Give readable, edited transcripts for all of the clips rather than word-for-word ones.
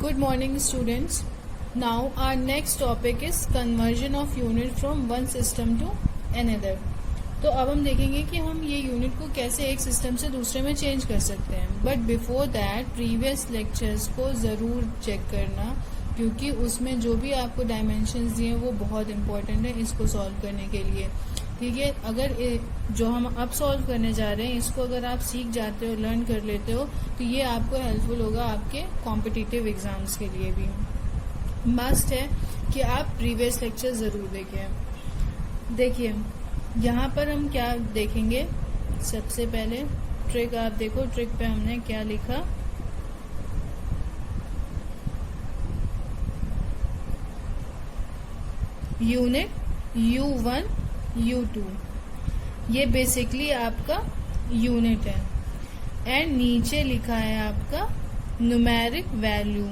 Good morning students. Now our next topic is conversion of unit from one system to another. तो अब हम देखेंगे कि हम ये यूनिट को कैसे एक सिस्टम से दूसरे में चेंज कर सकते हैं. But before that previous lectures को ज़रूर चेक करना, क्योंकि उसमें जो भी आपको डायमेंशंस दिए हैं वो बहुत इंपॉर्टेंट है इसको सॉल्व करने के लिए. ठीक है, अगर जो हम अब सॉल्व करने जा रहे हैं इसको अगर आप सीख जाते हो, लर्न कर लेते हो, तो ये आपको हेल्पफुल होगा आपके कॉम्पिटिटिव एग्जाम्स के लिए भी. मस्ट है कि आप प्रीवियस लेक्चर ज़रूर देखें. देखिए यहाँ पर हम क्या देखेंगे. सबसे पहले ट्रिक आप देखो, ट्रिक पे हमने क्या लिखा. यूनिट U1 U2 ये बेसिकली आपका यूनिट है. एंड नीचे लिखा है आपका न्यूमेरिक वैल्यू,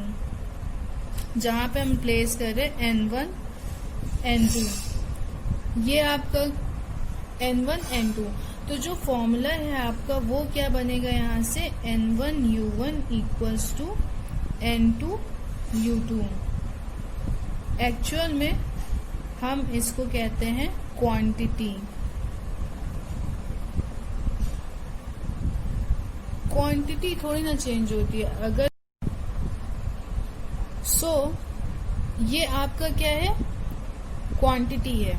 जहां पे हम प्लेस कर रहे हैं N1 N2. ये आपका N1 N2. तो जो फॉर्मूला है आपका वो क्या बनेगा यहाँ से, N1 U1 equals to N2 U2. Actual में हम इसको कहते हैं क्वांटिटी. क्वांटिटी थोड़ी ना चेंज होती है. अगर ये आपका क्या है, क्वांटिटी है.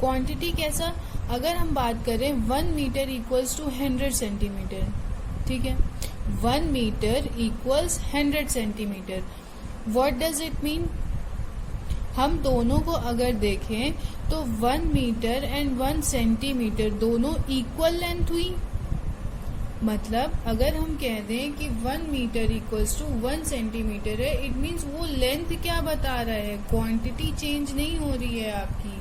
क्वांटिटी कैसा, अगर हम बात करें 1 मीटर इक्वल्स टू 100 सेंटीमीटर. ठीक है, 1 metre equals 100 centimetre. What does it mean, हम दोनों को अगर देखें तो 1 मीटर एंड 1 सेंटीमीटर दोनों इक्वल लेंथ हुई. मतलब अगर हम कह दें कि 1 मीटर इक्वल्स टू 1 सेंटीमीटर है, इट मीन्स वो लेंथ क्या बता रहा है, क्वांटिटी चेंज नहीं हो रही है आपकी,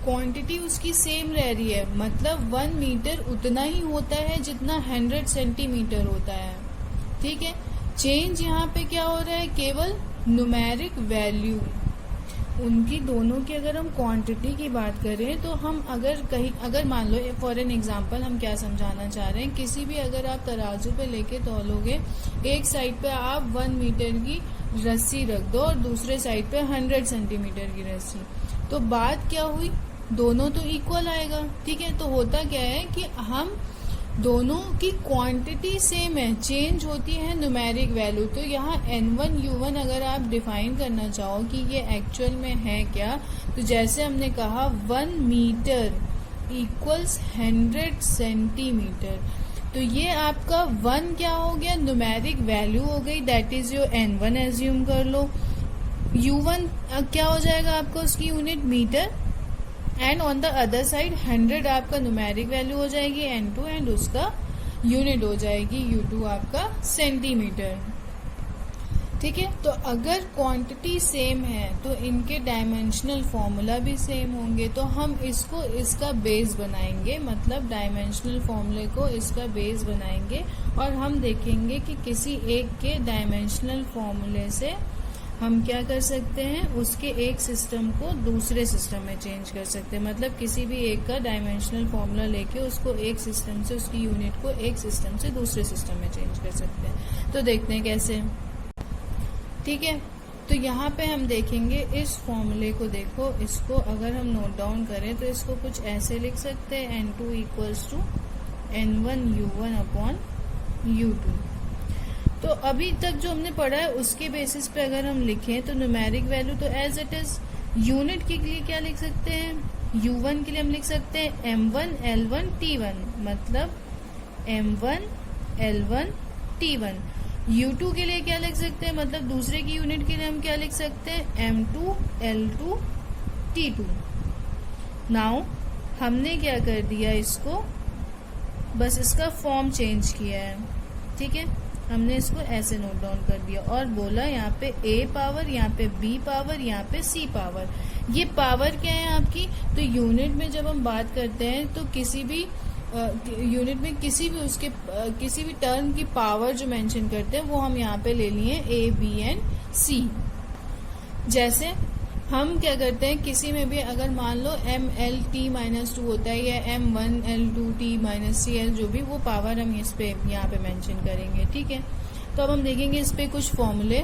क्वांटिटी उसकी सेम रह रही है. मतलब 1 मीटर उतना ही होता है जितना 100 सेंटीमीटर होता है. ठीक है, चेंज यहाँ पे क्या हो रहा है, केवल न्यूमेरिक वैल्यू उनकी दोनों की. अगर हम क्वांटिटी की बात करें तो हम अगर मान लो फॉर एन एग्जांपल हम क्या समझाना चाह रहे हैं, किसी भी अगर आप तराजू पे लेके तौलोगे, एक साइड पे आप 1 मीटर की रस्सी रख दो और दूसरे साइड पे 100 सेंटीमीटर की रस्सी, तो बात क्या हुई, दोनों तो इक्वल आएगा. ठीक है, तो होता क्या है कि हम दोनों की क्वांटिटी सेम है, चेंज होती है न्यूमेरिक वैल्यू. तो यहाँ N1 U1 अगर आप डिफाइन करना चाहो कि ये एक्चुअल में है क्या, तो जैसे हमने कहा 1 मीटर इक्वल्स 100 सेंटीमीटर, तो ये आपका 1 क्या हो गया, न्यूमेरिक वैल्यू हो गई, that is your N1 assume कर लो. U1 क्या हो जाएगा आपका, उसकी unit metre, and on the other side 100 आपका न्यूमेरिक वैल्यू हो जाएगी N2, एंड उसका यूनिट हो जाएगी U2 आपका सेंटीमीटर. ठीक है, तो अगर क्वांटिटी सेम है तो इनके डायमेंशनल फॉर्मूला भी सेम होंगे. तो हम इसको इसका बेस बनाएंगे, मतलब डायमेंशनल फॉर्मूले को इसका बेस बनाएंगे, और हम देखेंगे कि किसी एक के डायमेंशनल फॉर्मूले से हम क्या कर सकते हैं, उसके एक सिस्टम को दूसरे सिस्टम में चेंज कर सकते हैं. मतलब किसी भी एक का डायमेंशनल फॉर्मूला लेके उसको एक सिस्टम से, उसकी यूनिट को एक सिस्टम से दूसरे सिस्टम में चेंज कर सकते हैं. तो देखते हैं कैसे. ठीक है, तो यहाँ पे हम देखेंगे इस फॉर्मूले को. देखो, इसको अगर हम नोट डाउन करें तो इसको कुछ ऐसे लिख सकते हैं, N2 equals to N1 U1 upon U2. तो अभी तक जो हमने पढ़ा है उसके बेसिस पे अगर हम लिखें तो न्यूमेरिक वैल्यू तो एज इट इज. यूनिट के लिए क्या लिख सकते हैं, U1 के लिए हम लिख सकते हैं M1 L1 T1, मतलब M1 L1 T1. U2 के लिए क्या लिख सकते हैं, मतलब दूसरे की यूनिट के लिए हम क्या लिख सकते हैं, M2 L2 T2. नाउ हमने क्या कर दिया, इसको बस इसका फॉर्म चेंज किया है. ठीक है, हमने इसको ऐसे नोट डाउन कर दिया और बोला यहाँ पे A पावर, यहाँ पे B पावर, यहाँ पे C पावर. ये पावर क्या है आपकी, तो यूनिट में जब हम बात करते हैं तो किसी भी यूनिट में किसी भी टर्म की पावर जो मेंशन करते हैं वो हम यहाँ पे ले लिए A, B एंड C. जैसे हम क्या करते हैं, किसी में भी अगर मान लो MLT-2 होता है या M1L2T-CL, जो भी वो पावर हम इस पे यहाँ पे मेंशन करेंगे. ठीक है, तो अब हम देखेंगे इस पे कुछ फॉर्मूले.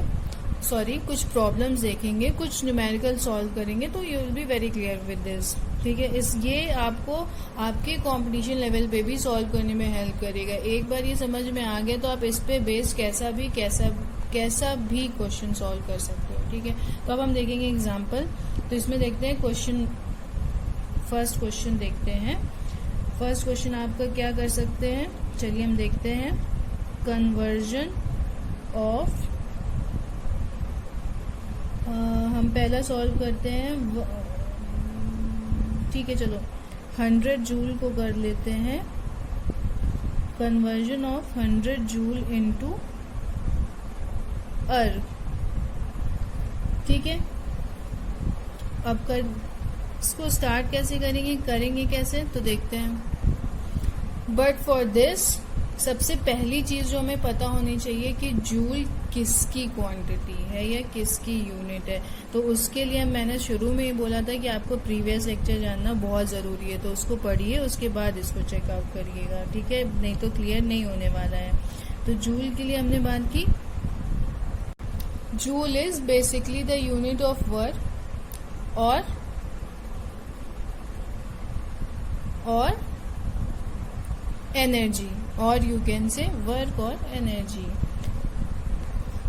कुछ प्रॉब्लम्स देखेंगे, कुछ न्यूमेरिकल सॉल्व करेंगे, तो you will be very clear with this. ठीक है, ये आपको आपके कंपटीशन लेवल पे भी सॉल्व करने में हेल्प करेगा। एक बार ये समझ में आ गया तो आप इस पे बेस्ड कैसा भी क्वेश्चन सॉल्व कर सकते हो। ठीक है, तो अब हम देखेंगे एग्जाम्पल। तो इसमें देखते हैं फर्स्ट क्वेश्चन देखते हैं। फर्स्ट क्वेश्चन आपका क्या कर सकते हैं, चलिए हम देखते हैं। कन्वर्जन ऑफ, हम पहला सॉल्व करते हैं। ठीक है, चलो 100 जूल को कर लेते हैं। कन्वर्जन ऑफ 100 जूल इनटू अर्ग। ठीक है, अब इसको स्टार्ट कैसे करेंगे कैसे, तो देखते हैं। बट फॉर दिस सबसे पहली चीज जो हमें पता होनी चाहिए कि जूल किसकी क्वांटिटी है या किसकी यूनिट है। तो उसके लिए मैंने शुरू में ही बोला था कि आपको प्रीवियस लेक्चर जानना बहुत जरूरी है, तो उसको पढ़िए, उसके बाद इसको चेकआउट करिएगा। ठीक है, नहीं तो क्लियर नहीं होने वाला है। तो जूल के लिए हमने बात की। Joule is basically the unit of work और एनर्जी, और यू कैन से वर्क और एनर्जी।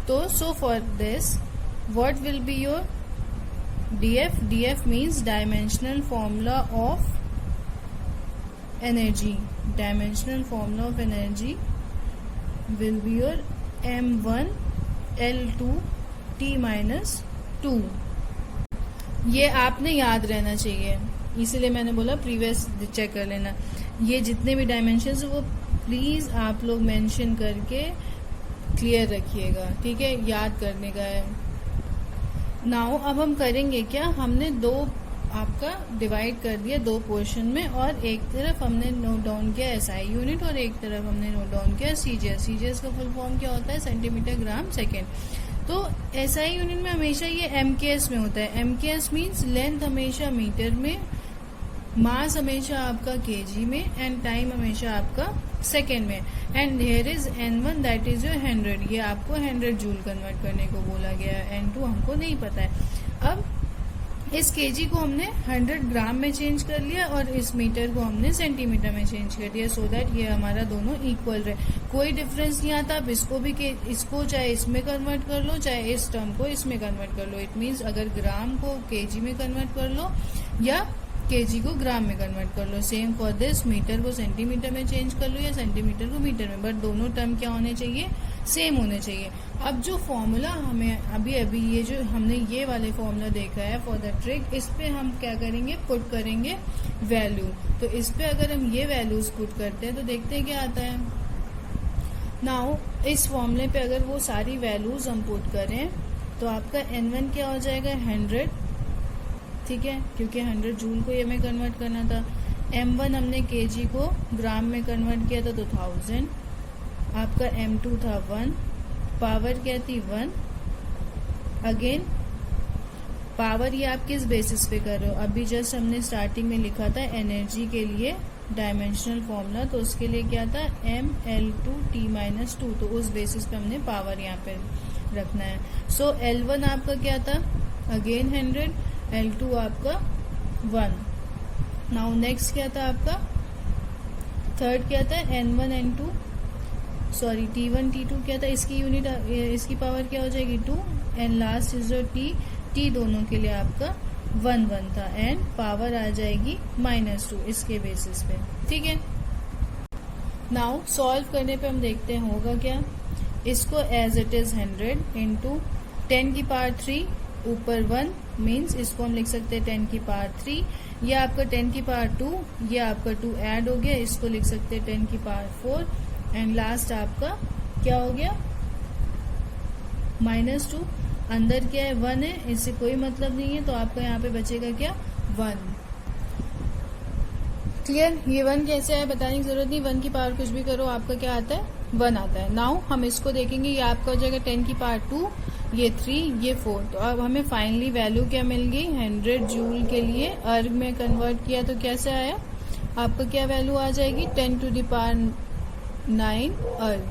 तो so for this what will be your DF? DF means dimensional formula of energy. Dimensional formula of energy will be your M1 L2 T-2। ये आपने याद रहना चाहिए, इसीलिए मैंने बोला प्रीवियस चेक कर लेना। ये जितने भी डायमेंशंस है वो प्लीज आप लोग मेंशन करके क्लियर रखिएगा। ठीक है, याद करने का है। नाउ अब हम करेंगे क्या, हमने दो आपका डिवाइड कर दिया दो पोर्शन में, और एक तरफ हमने नोट डाउन किया SI यूनिट और एक तरफ हमने नोट डाउन किया CGS। CGS का फुल फॉर्म क्या होता है, सेंटीमीटर ग्राम सेकेंड। तो SI यूनिट में हमेशा ये MKS में होता है। MKS मीन्स लेंथ हमेशा मीटर में, मास हमेशा आपका kg में, एंड टाइम हमेशा आपका सेकेंड में। And here is N1 that is your 100, ये आपको 100 जूल कन्वर्ट करने को बोला गया है। N2 हमको नहीं पता है। अब इस kg को हमने 100 ग्राम में चेंज कर लिया और इस मीटर को हमने सेंटीमीटर में चेंज कर दिया, सो दैट ये हमारा दोनों इक्वल रहे। कोई डिफरेंस नहीं आता। आप इसको चाहे इसमें कन्वर्ट कर लो, चाहे इस टर्म को इसमें कन्वर्ट कर लो। इट मीन्स अगर ग्राम को kg में कन्वर्ट कर लो या kg को ग्राम में कन्वर्ट कर लो। सेम फॉर दिस, मीटर को सेंटीमीटर में चेंज कर लो या सेंटीमीटर को मीटर में, बट दोनों टर्म क्या होने चाहिए, सेम होने चाहिए। अब जो फॉर्मूला हमें अभी ये जो हमने ये वाले फॉर्मूला देखा है फॉर द ट्रिक, इस पे हम क्या करेंगे, पुट करेंगे वैल्यू। तो इस पे अगर हम ये वैल्यूज पुट करते हैं तो देखते हैं क्या आता है। नाउ इस फॉर्मूले पे अगर वो सारी वैल्यूज हम पुट करें तो आपका N1 क्या हो जाएगा, 100। ठीक है, क्योंकि 100 जूल को ये हमें कन्वर्ट करना था। M1 हमने kg को ग्राम में कन्वर्ट किया था तो 1000। आपका M2 था 1, पावर क्या थी 1। अगेन पावर ये आप किस बेसिस पे कर रहे हो, अभी जस्ट हमने स्टार्टिंग में लिखा था एनर्जी के लिए डायमेंशनल फॉर्मूला, तो उसके लिए क्या था ML2 T-2, तो उस बेसिस पे हमने पावर यहाँ पे रखना है। सो L1 आपका क्या था, अगेन 100, L2 आपका 1। नाउ नेक्स्ट क्या था आपका, थर्ड क्या था N1 N2, sorry T1 T2 क्या था, इसकी यूनिट इसकी पावर क्या हो जाएगी 2, एंड लास्ट इज जो T दोनों के लिए आपका 1 1 था, एंड पावर आ जाएगी -2 इसके बेसिस पे। ठीक है, नाउ सॉल्व करने पे हम देखते हैं होगा क्या। इसको एज इट इज 100 इंटू 10 की पावर 3 ऊपर 1 मीन्स इसको हम लिख सकते हैं 10 की पावर 3। ये आपका 10 की पावर 2, ये आपका 2 ऐड हो गया, इसको लिख सकते हैं 10 की पावर 4, एंड लास्ट आपका क्या हो गया -2। अंदर क्या है 1 है, इससे कोई मतलब नहीं है, तो आपका यहाँ पे बचेगा क्या 1। क्लियर, ये 1 कैसे है बताने की जरूरत नहीं, 1 की पावर कुछ भी करो आपका क्या आता है 1 आता है। नाउ हम इसको देखेंगे, ये आपका हो जाएगा 10 की पावर 2, ये 3, ये 4। तो अब हमें फाइनली वैल्यू क्या मिल गई 100 जूल के लिए अर्ग में कन्वर्ट किया तो कैसे आया, आपका क्या वैल्यू आ जाएगी 10 टू द पावर 9 अर्ग।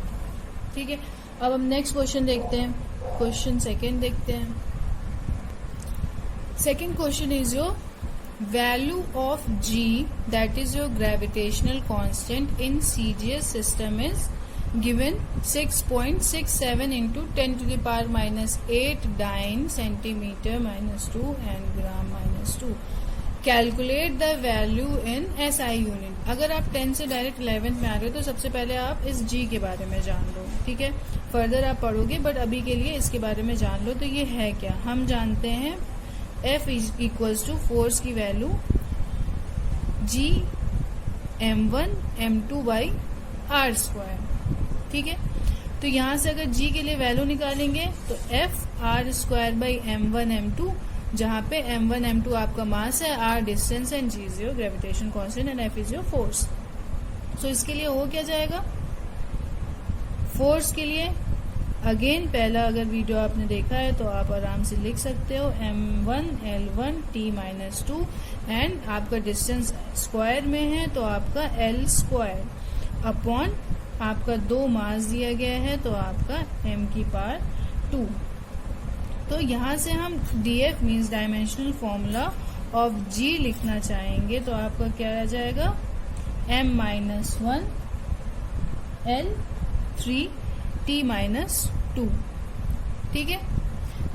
ठीक है, अब हम नेक्स्ट क्वेश्चन देखते हैं। क्वेश्चन सेकेंड देखते हैं. Second question is your value of G, that is your gravitational constant in CGS system, is given 6.67 into 10 to the power minus 8 dyne centimeter minus 2 and gram minus 2. Calculate the value in SI unit. अगर आप 10 से direct 11th में आ रहे हो तो सबसे पहले आप इस G के बारे में जान लो, ठीक है. फर्दर आप पढ़ोगे, बट अभी के लिए इसके बारे में जान लो. तो ये है क्या, हम जानते हैं F इक्वल्स टू फोर्स की value G m1 m2 by R square, ठीक है. तो यहां से अगर G के लिए वैल्यू निकालेंगे तो F are square by m1 m2, जहां पे m1 m2 आपका मास है, r distance and G is your gravitation constant and F is your force. So इसके लिए हो क्या जाएगा, फोर्स के लिए अगेन पहला अगर वीडियो आपने देखा है तो आप आराम से लिख सकते हो m1 l1 t minus 2 and आपका डिस्टेंस स्क्वायर में है तो आपका l स्क्वायर अपॉन आपका 2 मास दिया गया है तो आपका m की पावर 2. तो यहाँ से हम df means dimensional formula of g लिखना चाहेंगे तो आपका क्या आ जाएगा, m minus 1 l 3 t minus 2, ठीक है.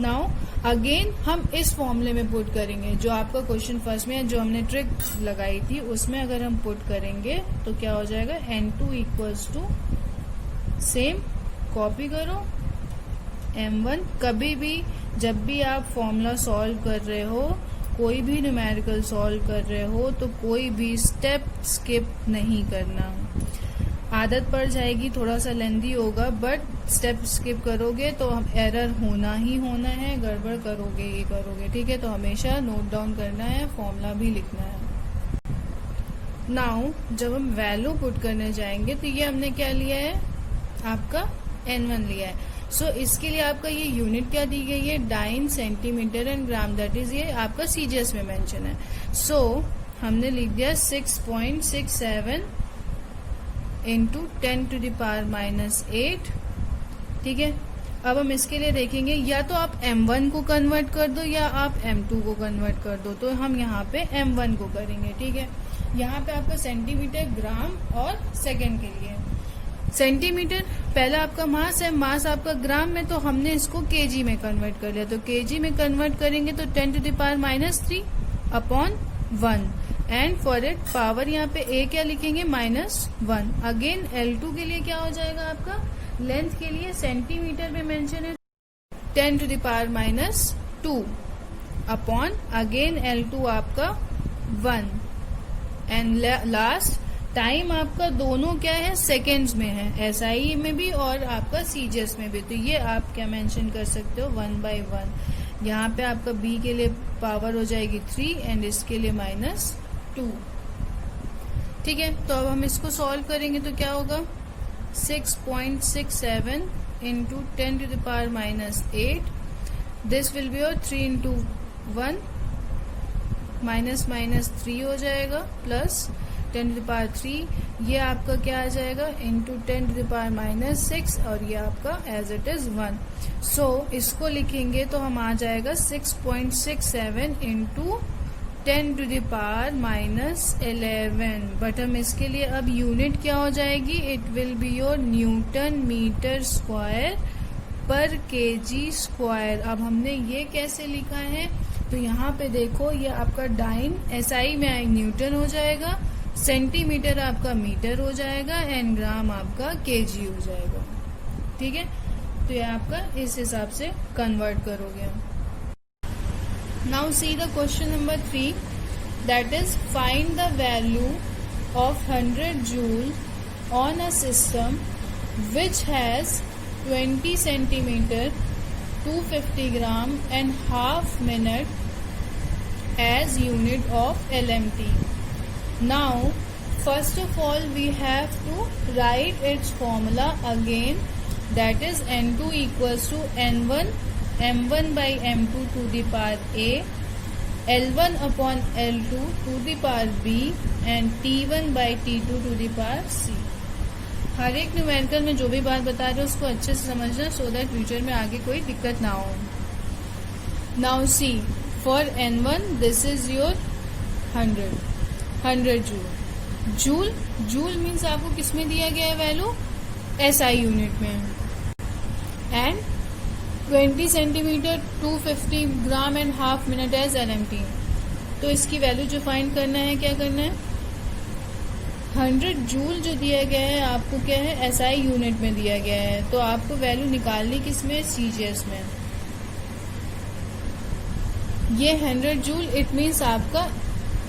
नाउ अगेन हम इस फॉर्मूले में पुट करेंगे जो आपका क्वेश्चन फर्स्ट में है, जो हमने ट्रिक लगाई थी उसमें अगर हम पुट करेंगे तो क्या हो जाएगा, n2 equals to same copy करो m1. कभी भी जब भी आप फॉर्मूला सॉल्व कर रहे हो, कोई भी न्यूमेरिकल सॉल्व कर रहे हो तो कोई भी स्टेप स्किप नहीं करना. आदत पड़ जाएगी, थोड़ा सा लेंदी होगा, बट स्टेप स्किप करोगे तो हम एरर होना ही होना है, गड़बड़ करोगे ये करोगे, ठीक है. तो हमेशा नोट डाउन करना है, फॉर्मूला भी लिखना है. नाउ जब हम वैल्यू पुट करने जाएंगे तो ये हमने क्या लिया है, आपका n1 लिया है. सो इसके लिए आपका ये यूनिट क्या दी गई है, dyne centimetre and gram, that is ये आपका सीजीएस में मेंशन है. सो हमने लिख दिया 6.67 into 10 to the power minus 8, ठीक है. अब हम इसके लिए देखेंगे, या तो आप m1 को कन्वर्ट कर दो या आप m2 को कन्वर्ट कर दो. तो हम यहाँ पे m1 को करेंगे, ठीक है. यहाँ पे आपका सेंटीमीटर, ग्राम और सेकंड के लिए सेंटीमीटर पहला आपका मास है, मास आपका ग्राम में, तो हमने इसको केजी में कन्वर्ट कर लिया. तो केजी में कन्वर्ट करेंगे तो 10 to the power minus 3 upon 1 and for it power यहाँ पे a क्या लिखेंगे, -1. अगेन L2 के लिए क्या हो जाएगा, आपका लेंथ के लिए सेंटीमीटर में मेंशन है 10 to the power minus 2 upon again L2 आपका 1 एंड लास्ट टाइम आपका दोनों क्या है, सेकेंड्स में है, SI में भी और आपका CGS में भी. तो ये आप क्या मेंशन कर सकते हो, 1/1. यहाँ पे आपका B के लिए पावर हो जाएगी 3 एंड इसके लिए -2, ठीक है. तो अब हम इसको सॉल्व करेंगे तो क्या होगा, 6.67 into 10 to the power minus 8, this will be your 3 into 1 minus 3 हो जाएगा प्लस 10 टू द पावर 3, ये आपका क्या आ जाएगा, into 10 to the power minus 6 और ये आपका एज इट इज 1. सो इसको लिखेंगे तो हम आ जाएगा 6.67 into 10 to the power minus 11. But हम इसके लिए अब यूनिट क्या हो जाएगी, it will be your newton metre square per KG square. अब हमने ये कैसे लिखा है, तो यहाँ पे देखो ये आपका डाइन SI में न्यूटन हो जाएगा, सेंटीमीटर आपका मीटर हो जाएगा एंड ग्राम आपका केजी हो जाएगा, ठीक है. तो ये आपका इस हिसाब से कन्वर्ट करोगे. Now see the question number 3, that is find the value of 100 joule on a system which has 20 centimetre 250 gram and half minute as unit of LMT. Now, first of all, we have to write its formula again, that is N2 equals to N1 M1 by M2 to the power A, L1 upon L2 to the power B and T1 by T2 to the power C. हर एक numerical में जो भी बात बता रहे हो उसको अच्छे से समझना, सो दैट फ्यूचर में आगे कोई दिक्कत ना हो। Now see for N1 this is your 100 joule. Joule means आपको किसमें दिया गया है वैल्यू, SI यूनिट में, and 20 centimetre 250 gram and half minute as LMT। तो इसकी वैल्यू जो फाइंड करना है, क्या करना है, 100 जूल जो दिया गया है आपको क्या है, SI यूनिट में दिया गया है, तो आपको वैल्यू निकालनी किसमें, CGS में। ये 100 जूल इट मीन्स आपका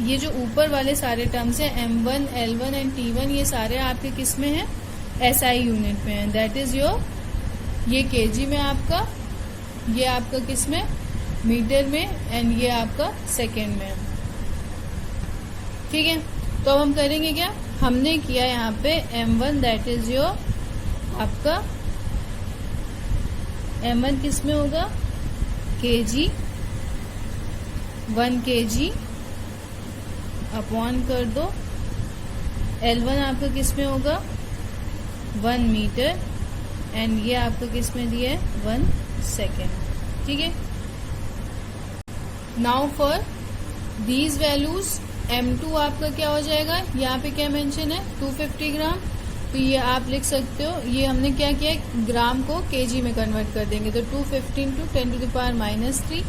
ये जो ऊपर वाले सारे टर्म्स हैं M1, L1 एंड T1, ये सारे आपके किस में हैं, SI यूनिट में है। दैट इज योर, ये kg में आपका, ये आपका किस में, मीटर में, एंड ये आपका सेकेंड में। ठीक है, तो अब हम करेंगे क्या, हमने किया यहाँ पे M1 दैट इज योर आपका, M1 किस में होगा, kg, 1 kg अपॉन कर दो, L1 आपका किस में होगा, 1 मीटर, एंड ये आपको किस में दिया है, 1 सेकेंड। ठीक है, now for these values M2 आपका क्या हो जाएगा, यहाँ पे क्या मेंशन है, 250 ग्राम, तो ये आप लिख सकते हो, ये हमने क्या किया, ग्राम को kg में कन्वर्ट कर देंगे, तो 250 × 10⁻³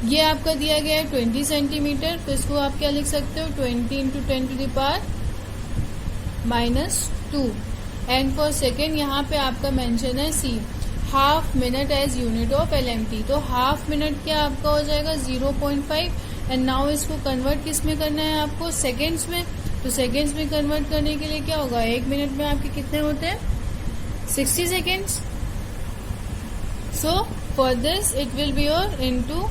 ये आपका दिया गया है 20 सेंटीमीटर, तो इसको आप क्या लिख सकते हो, 20 × 10⁻², एंड फॉर सेकेंड यहाँ पे आपका मेंशन है C, half minute as unit of LMT, तो हाफ मिनट क्या आपका हो जाएगा 0.5, एंड नाउ इसको कन्वर्ट किस में करना है आपको, सेकेंड्स में, तो सेकेंड्स में कन्वर्ट करने के लिए क्या होगा, 1 मिनट में आपके कितने होते हैं, 60 seconds. So for this it will be your into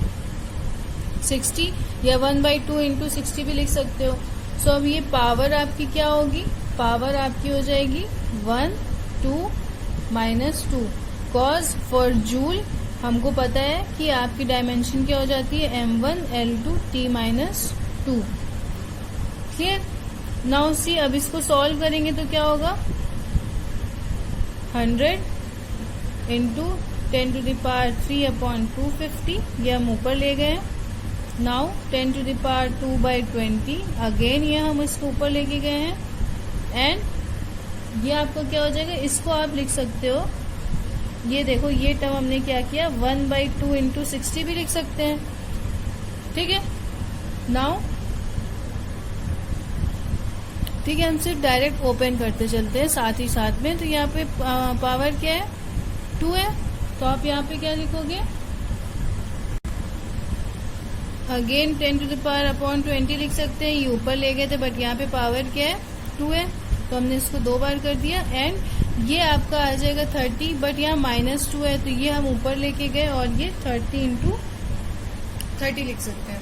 60, या 1/2 × 60 भी लिख सकते हो। सो अब ये पावर आपकी क्या होगी, पावर आपकी हो जाएगी 1 2 -2, कॉज फॉर जूल हमको पता है कि आपकी डायमेंशन क्या हो जाती है, M1 L2 T-2। Clear, now see, अब इसको सॉल्व करेंगे तो क्या होगा, 100 × 10⁻³ ये हम ऊपर ले गए। नाउ 10⁻²/20 अगेन ये हम इसको ऊपर लेके गए हैं, एंड ये आपको क्या हो जाएगा, इसको आप लिख सकते हो, ये देखो ये टर्म हमने क्या किया, 1/2 × 60 भी लिख सकते हैं। ठीक है, नाउ ठीक है, हम सिर्फ डायरेक्ट ओपन करते चलते हैं साथ ही साथ में। तो यहाँ पे पावर क्या है, 2 है, तो आप यहाँ पे क्या लिखोगे, अगेन 10⁻/20 लिख सकते हैं, ये ऊपर ले गए थे, बट यहाँ पे पावर क्या है, 2 है, तो हमने इसको 2 बार कर दिया, एंड ये आपका आ जाएगा 30, बट यहाँ -2 है, तो ये हम ऊपर लेके गए और ये 30 × 30 लिख सकते हैं।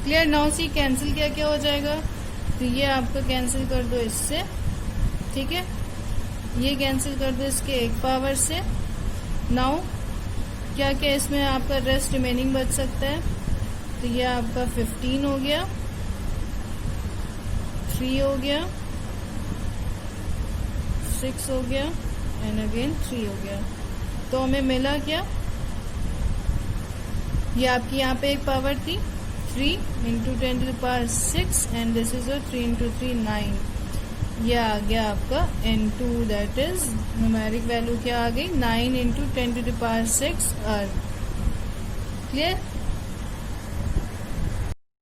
क्लियर, नाउ सी कैंसिल क्या क्या हो जाएगा, तो ये आपका कैंसिल कर दो इससे, ठीक है, ये कैंसिल कर दो इसके एक पावर से। नाउ क्या क्या इसमें आपका रेस्ट रिमेनिंग बच सकता है, तो ये आपका 15 हो गया, 3 हो गया, 6 हो गया, एंड अगेन 3 हो गया। तो हमें मिला क्या, ये आपकी यहाँ पे एक पावर थी 3 × 10⁻6, एंड दिस इज 3 × 3 9, ये आ गया आपका N2, that is numeric value क्या आ गई, 9 × 10⁻6 अर्थ। क्लियर।